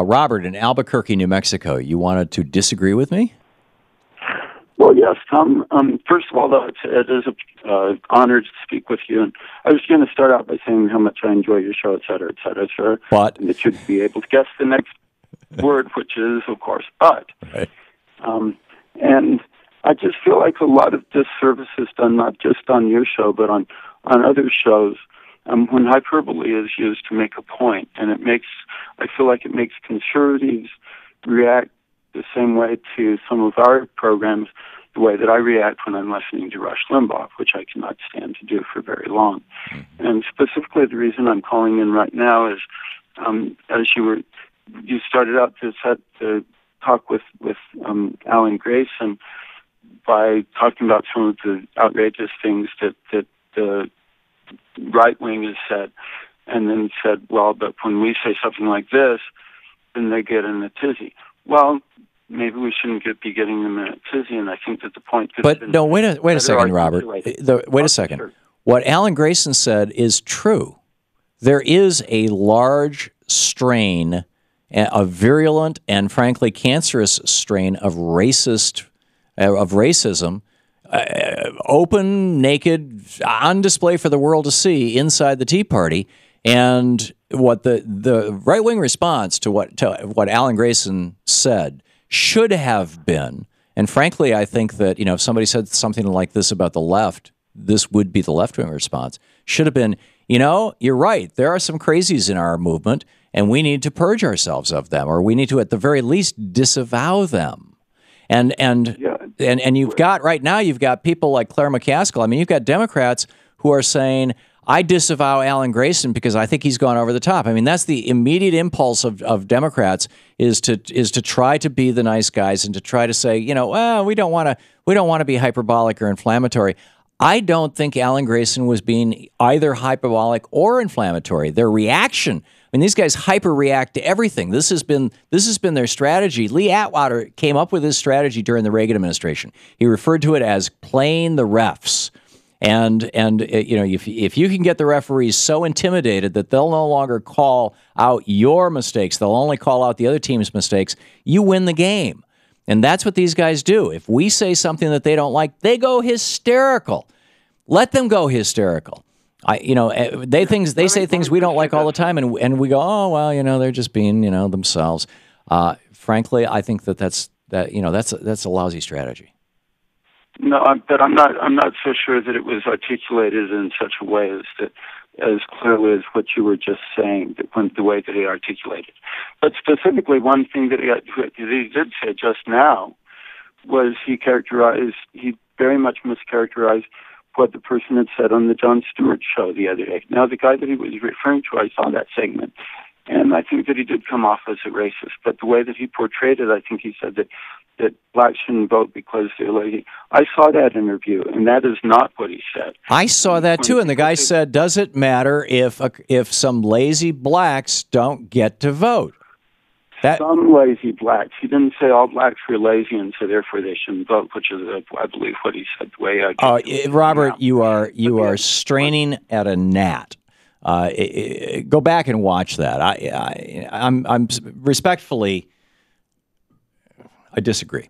Robert in Albuquerque, New Mexico, you wanted to disagree with me? Well, yes, Tom. First of all, though, it is an honor to speak with you. And I was going to start out by saying how much I enjoy your show, et cetera, sir. But and that you'd be able to guess the next word, which is, of course, but. Right. And I just feel like a lot of disservice is done not just on your show, but on other shows when hyperbole is used to make a point. And I feel like it makes conservatives react the same way to some of our programs, the way that I react when I'm listening to Rush Limbaugh, which I cannot stand to do for very long. Mm-hmm. And specifically, the reason I'm calling in right now is, as you started out to talk with Alan Grayson by talking about some of the outrageous things that the right wing has said, and then said, well, but when we say something like this, then they get in a tizzy. Well, maybe we shouldn't be getting them in a tizzy, and I think that the point could have been... But no, wait a second, Robert. Wait a second. Sure. What Alan Grayson said is true. There is a large strain, a virulent and frankly cancerous strain of racism, open, naked, on display for the world to see inside the Tea Party. And what the right-wing response to what Alan Grayson said should have been, and frankly, I think that, if somebody said something like this about the left, this would be the left-wing response, should have been, you're right, there are some crazies in our movement, and we need to purge ourselves of them, or we need to, at the very least, disavow them. And you've got, right now, you've got people like Claire McCaskill. I mean, you've got Democrats who are saying, I disavow Alan Grayson because I think he's gone over the top. I mean, that's the immediate impulse of Democrats is to try to be the nice guys and to try to say, well, we don't want to be hyperbolic or inflammatory. I don't think Alan Grayson was being either hyperbolic or inflammatory. Their reaction, I mean, these guys hyper-react to everything. This has been their strategy. Lee Atwater came up with this strategy during the Reagan administration. He referred to it as playing the refs. And if you can get the referees so intimidated that they'll no longer call out your mistakes, they'll only call out the other team's mistakes, you win the game. And that's what these guys do. If we say something that they don't like, they go hysterical. Let them go hysterical. They say things we don't like all the time, and we go, oh well, they're just being themselves. Frankly, I think that's a lousy strategy. No, but I'm not so sure that it was articulated in such a way as clearly as what you were just saying, the way that he articulated. But specifically, one thing that he did say just now was he very much mischaracterized what the person had said on the Jon Stewart show the other day. Now, the guy that he was referring to, I saw that segment, and I think that he did come off as a racist. But the way that he portrayed it, I think he said that blacks shouldn't vote because they're lazy. I saw that interview, and that is not what he said. I saw that too, and the guy said, does it matter if some lazy blacks don't get to vote? Some lazy blacks. He didn't say all blacks were lazy and so therefore they shouldn't vote, which is, I believe, what he said. The way Robert, you are straining at a gnat. Go back and watch that. I'm respectfully, I disagree.